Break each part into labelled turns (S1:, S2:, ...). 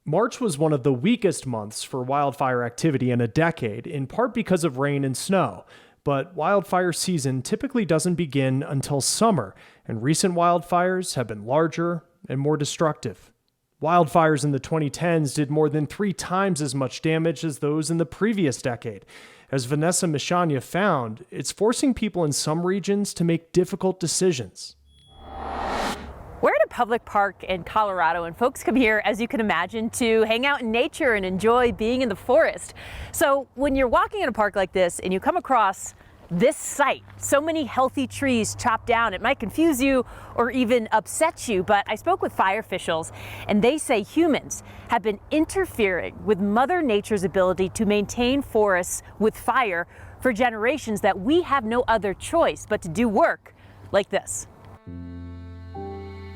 S1: March was one of the weakest months for wildfire activity in a decade, in part because of rain and snow. But wildfire season typically doesn't begin until summer, and recent wildfires have been larger and more destructive. Wildfires in the 2010s did more than 3 times as much damage as those in the previous decade. As Vanessa Michania found, it's forcing people in some regions to make difficult decisions.
S2: We're at a public park in Colorado, and folks come here, as you can imagine, to hang out in nature and enjoy being in the forest. So when you're walking in a park like this and you come across this sight, so many healthy trees chopped down, it might confuse you or even upset you. But I spoke with fire officials, and they say humans have been interfering with Mother Nature's ability to maintain forests with fire for generations, that we have no other choice but to do work like this.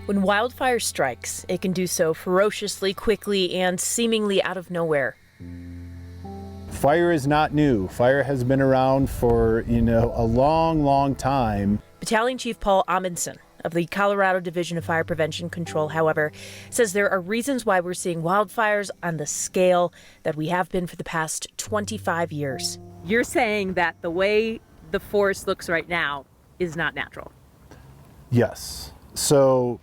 S2: When wildfire strikes, it can do so ferociously, quickly, and seemingly out of nowhere.
S3: Fire is not new. Fire has been around for, a long, long time.
S2: Battalion Chief Paul Amundsen of the Colorado Division of Fire Prevention Control, however, says there are reasons why we're seeing wildfires on the scale that we have been for the past 25 years. You're saying that the way the forest looks right now is not natural?
S3: Yes. So,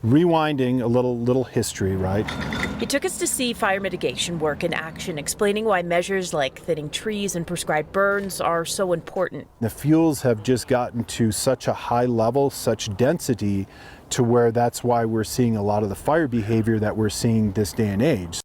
S3: rewinding a little history, right?
S2: He took us to see fire mitigation work in action, explaining why measures like thinning trees and prescribed burns are so important.
S3: The fuels have just gotten to such a high level, such density, to where that's why we're seeing a lot of the fire behavior that we're seeing this day and age.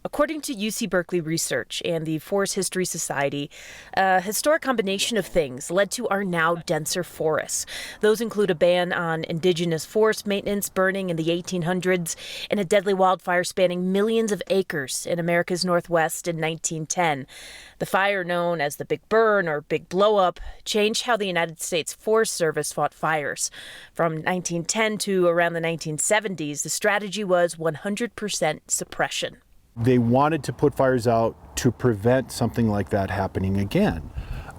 S2: According to UC Berkeley Research and the Forest History Society, a historic combination of things led to our now denser forests. Those include a ban on indigenous forest maintenance burning in the 1800s and a deadly wildfire spanning millions of acres in America's Northwest in 1910. The fire, known as the Big Burn or Big Blow Up, changed how the United States Forest Service fought fires. From 1910 to around the 1970s, the strategy was 100% suppression.
S3: They wanted to put fires out to prevent something like that happening again.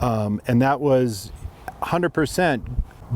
S3: And that was 100%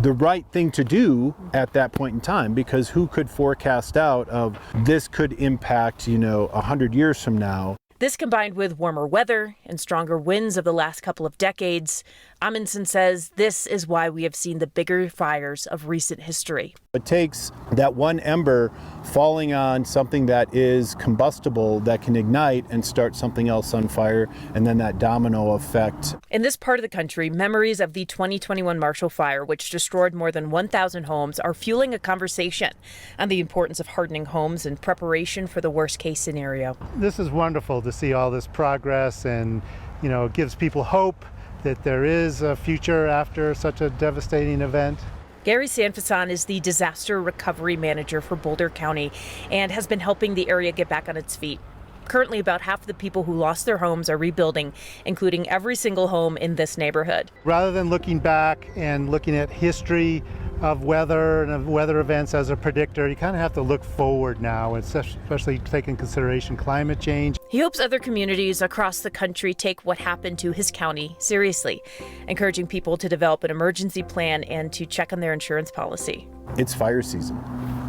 S3: the right thing to do at that point in time, because who could forecast out of this could impact, 100 years from now.
S2: This, combined with warmer weather and stronger winds of the last couple of decades, Amundsen says this is why we have seen the bigger fires of recent history.
S3: It takes that one ember falling on something that is combustible that can ignite and start something else on fire, and then that domino effect.
S2: In this part of the country, memories of the 2021 Marshall Fire, which destroyed more than 1,000 homes, are fueling a conversation on the importance of hardening homes in preparation for the worst-case scenario.
S4: This is wonderful to see all this progress, and it gives people hope that there is a future after such a devastating event.
S2: Gary Sanfasan is the disaster recovery manager for Boulder County and has been helping the area get back on its feet. Currently, about half of the people who lost their homes are rebuilding, including every single home in this neighborhood.
S4: Rather than looking back and looking at history of weather and of weather events as a predictor, you kind of have to look forward now, especially take into consideration climate change.
S2: He hopes other communities across the country take what happened to his county seriously, encouraging people to develop an emergency plan and to check on their insurance policy.
S3: It's fire season,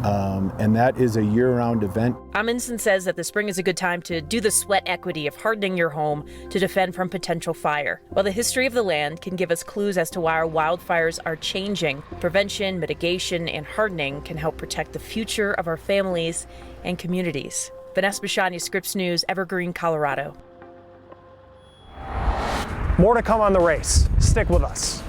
S3: and that is a year-round event.
S2: Amundsen says that the spring is a good time to do the sweat equity of hardening your home to defend from potential fire. While the history of the land can give us clues as to why our wildfires are changing, prevention, mitigation, and hardening can help protect the future of our families and communities. Vanessa Bishani, Scripps News, Evergreen, Colorado.
S1: More to come on the race. Stick with us.